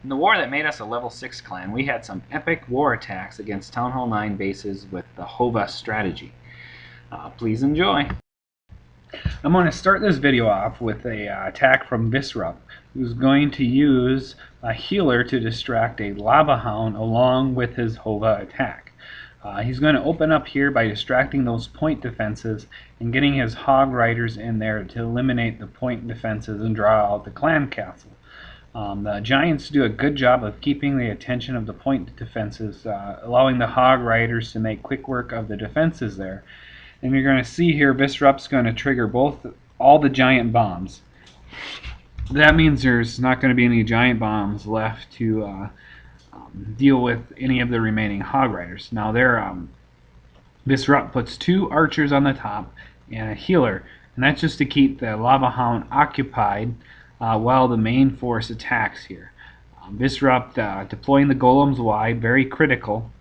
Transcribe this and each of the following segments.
In the war that made us a level 6 clan, we had some epic war attacks against Town Hall 9 bases with the HoVa strategy. Please enjoy. I'm going to start this video off with an attack from vis-rupt, who's going to use a healer to distract a lava hound along with his HoVa attack. He's going to open up here by distracting those point defenses and getting his hog riders in there to eliminate the point defenses and draw out the clan castle. The Giants do a good job of keeping the attention of the point defenses, allowing the hog riders to make quick work of the defenses there. And you're going to see here vis-rupt's going to trigger all the giant bombs. That means there's not going to be any giant bombs left to deal with any of the remaining hog riders. Now vis-rupt puts 2 archers on the top and a healer, and that's just to keep the lava hound occupied while the main force attacks here. Vis-rupt deploying the golems wide, very critical,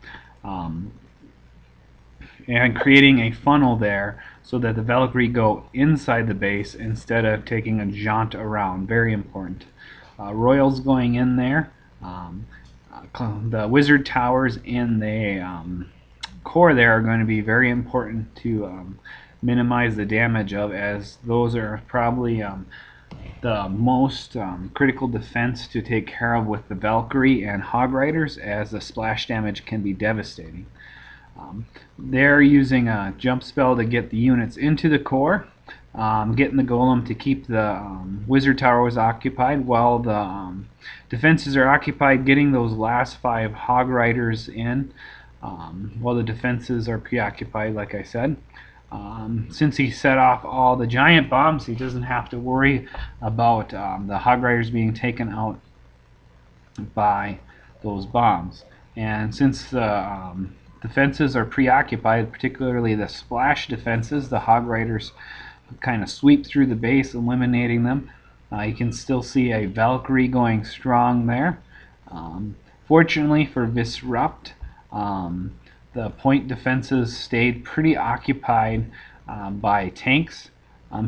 and creating a funnel there so that the Valkyrie go inside the base instead of taking a jaunt around. Very important. Royals going in there. The wizard towers in the core there are going to be very important to minimize the damage of, as those are probably the most critical defense to take care of with the Valkyrie and hog riders, as the splash damage can be devastating. They're using a jump spell to get the units into the core, getting the golem to keep the wizard towers occupied while the defenses are occupied, getting those last 5 hog riders in while the defenses are preoccupied, like I said. Since he set off all the giant bombs, he doesn't have to worry about the hog riders being taken out by those bombs. And since the defenses are preoccupied, particularly the splash defenses, the hog riders kind of sweep through the base, eliminating them. You can still see a Valkyrie going strong there. Fortunately for vis-rupt, the point defenses stayed pretty occupied by tanks.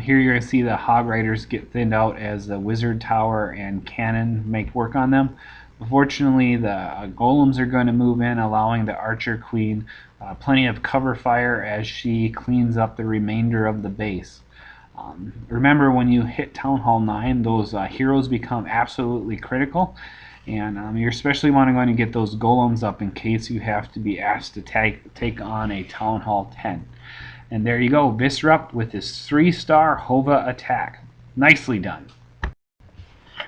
Here you're going to see the hog riders get thinned out as the wizard tower and cannon make work on them. Fortunately, the golems are going to move in, allowing the archer queen plenty of cover fire as she cleans up the remainder of the base. Remember, when you hit Town Hall 9, those heroes become absolutely critical, and you're especially going to get those golems up in case you have to be asked to take on a Town Hall 10. And there you go, vis-rupt with his 3-star HoVa attack. Nicely done.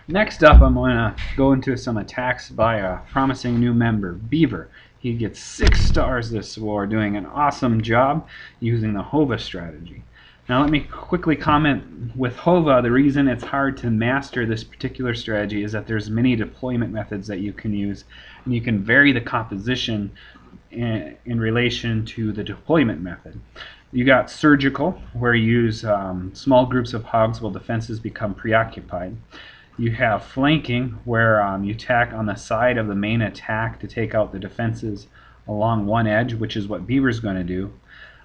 Next up, I'm going to go into some attacks by a promising new member, Beaver. He gets 6 stars this war, doing an awesome job using the HoVa strategy. Now let me quickly comment with HoVa. The reason it's hard to master this particular strategy is that there's many deployment methods that you can use, and you can vary the composition in relation to the deployment method. You got surgical, where you use small groups of hogs while defenses become preoccupied. You have flanking, where you attack on the side of the main attack to take out the defenses along one edge, which is what Beaver's going to do.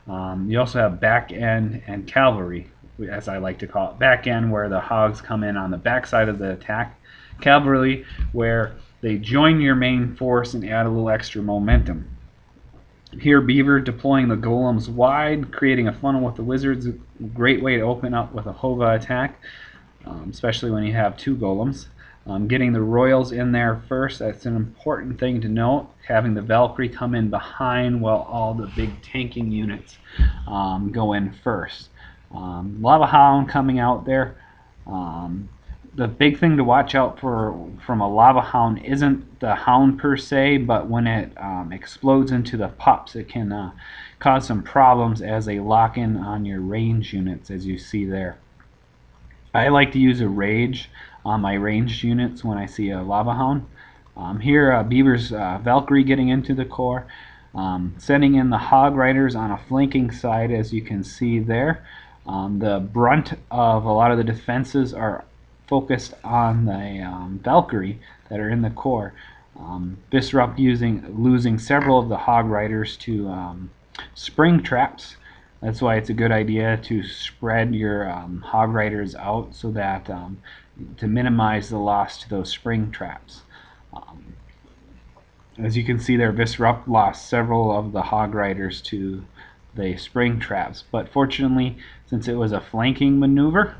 You also have back end and cavalry, as I like to call it. Back end, where the hogs come in on the back side of the attack. Cavalry, where they join your main force and add a little extra momentum. Here, Beaver deploying the golems wide, creating a funnel with the wizards. Great way to open up with a HoVa attack, especially when you have 2 golems. Getting the royals in there first, that's an important thing to note. Having the Valkyrie come in behind while all the big tanking units go in first. Lava hound coming out there. The big thing to watch out for from a lava hound isn't the hound per se, but when it explodes into the pups, it can cause some problems as they lock in on your range units, as you see there. I like to use a rage on my ranged units when I see a lava hound. Here, Beaver's Valkyrie getting into the core, sending in the hog riders on a flanking side, as you can see there. The brunt of a lot of the defenses are focused on the Valkyrie that are in the core. vis-rupt losing several of the hog riders to spring traps. That's why it's a good idea to spread your hog riders out so that to minimize the loss to those spring traps. As you can see there, vis-rupt lost several of the hog riders to the spring traps, but fortunately, since it was a flanking maneuver,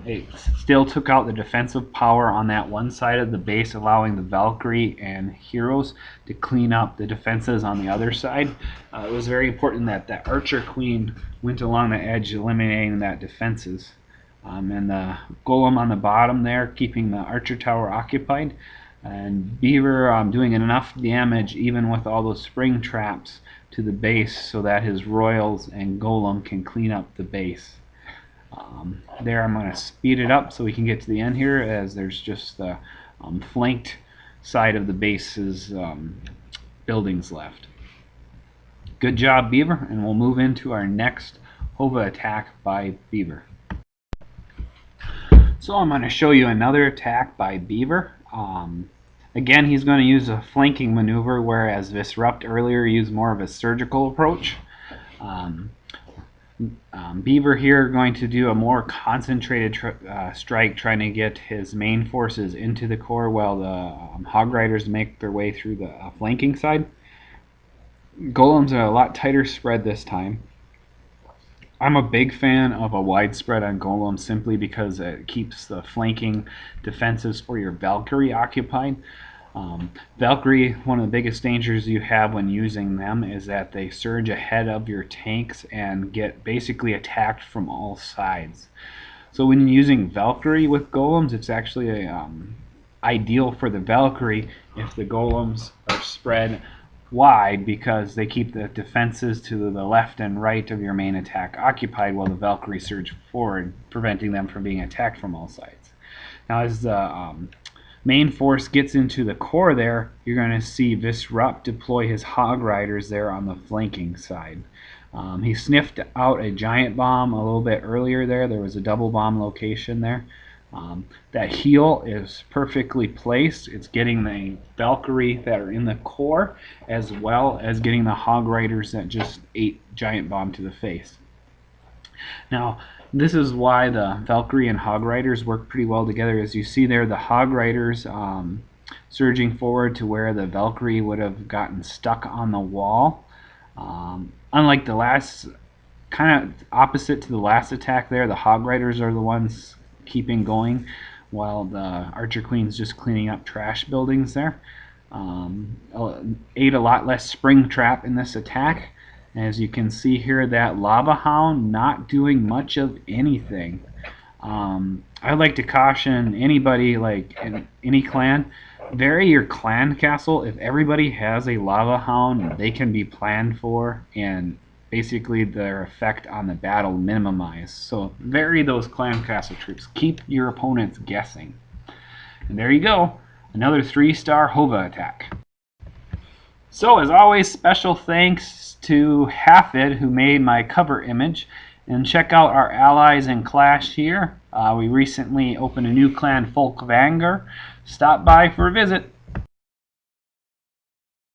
it still took out the defensive power on that one side of the base, allowing the Valkyrie and heroes to clean up the defenses on the other side. It was very important that that Archer Queen went along the edge, eliminating that defenses. And the Golem on the bottom there, keeping the Archer Tower occupied. And Beaver doing enough damage, even with all those spring traps, to the base so that his Royals and Golem can clean up the base. There, I'm going to speed it up so we can get to the end here, as there's just the flanked side of the base's buildings left. Good job, Beaver, and we'll move into our next HoVa attack by Beaver. So I'm going to show you another attack by Beaver. Again, he's going to use a flanking maneuver, whereas vis-rupt earlier used more of a surgical approach. Beaver here going to do a more concentrated strike, trying to get his main forces into the core while the Hog Riders make their way through the flanking side. Golems are a lot tighter spread this time. I'm a big fan of a wide spread on Golem simply because it keeps the flanking defenses for your Valkyrie occupied. Valkyrie, one of the biggest dangers you have when using them is that they surge ahead of your tanks and get basically attacked from all sides. So when you're using Valkyrie with Golems, it's actually ideal for the Valkyrie if the Golems are spread wide, because they keep the defenses to the left and right of your main attack occupied while the Valkyrie surge forward, preventing them from being attacked from all sides. Now as the main force gets into the core there, you're going to see vis-rupt deploy his Hog Riders there on the flanking side. He sniffed out a giant bomb a little bit earlier there. There was a double bomb location there. That heal is perfectly placed. It's getting the Valkyrie that are in the core, as well as getting the Hog Riders that just ate giant bomb to the face. Now, this is why the Valkyrie and Hog Riders work pretty well together. As you see there, the Hog Riders surging forward to where the Valkyrie would have gotten stuck on the wall. Unlike the last, kind of opposite to the last attack there, the Hog Riders are the ones keeping going, while the Archer Queen's just cleaning up trash buildings there. Ate a lot less spring trap in this attack. As you can see here, that Lava Hound not doing much of anything. I'd like to caution anybody, like in any clan, vary your clan castle. If everybody has a Lava Hound, they can be planned for and basically their effect on the battle minimized. So vary those clan castle troops. Keep your opponents guessing. And there you go, another 3-star HoVa attack. So as always, special thanks to Hafid, who made my cover image. And check out our allies in Clash here. We recently opened a new clan, Folkvangr. Stop by for a visit.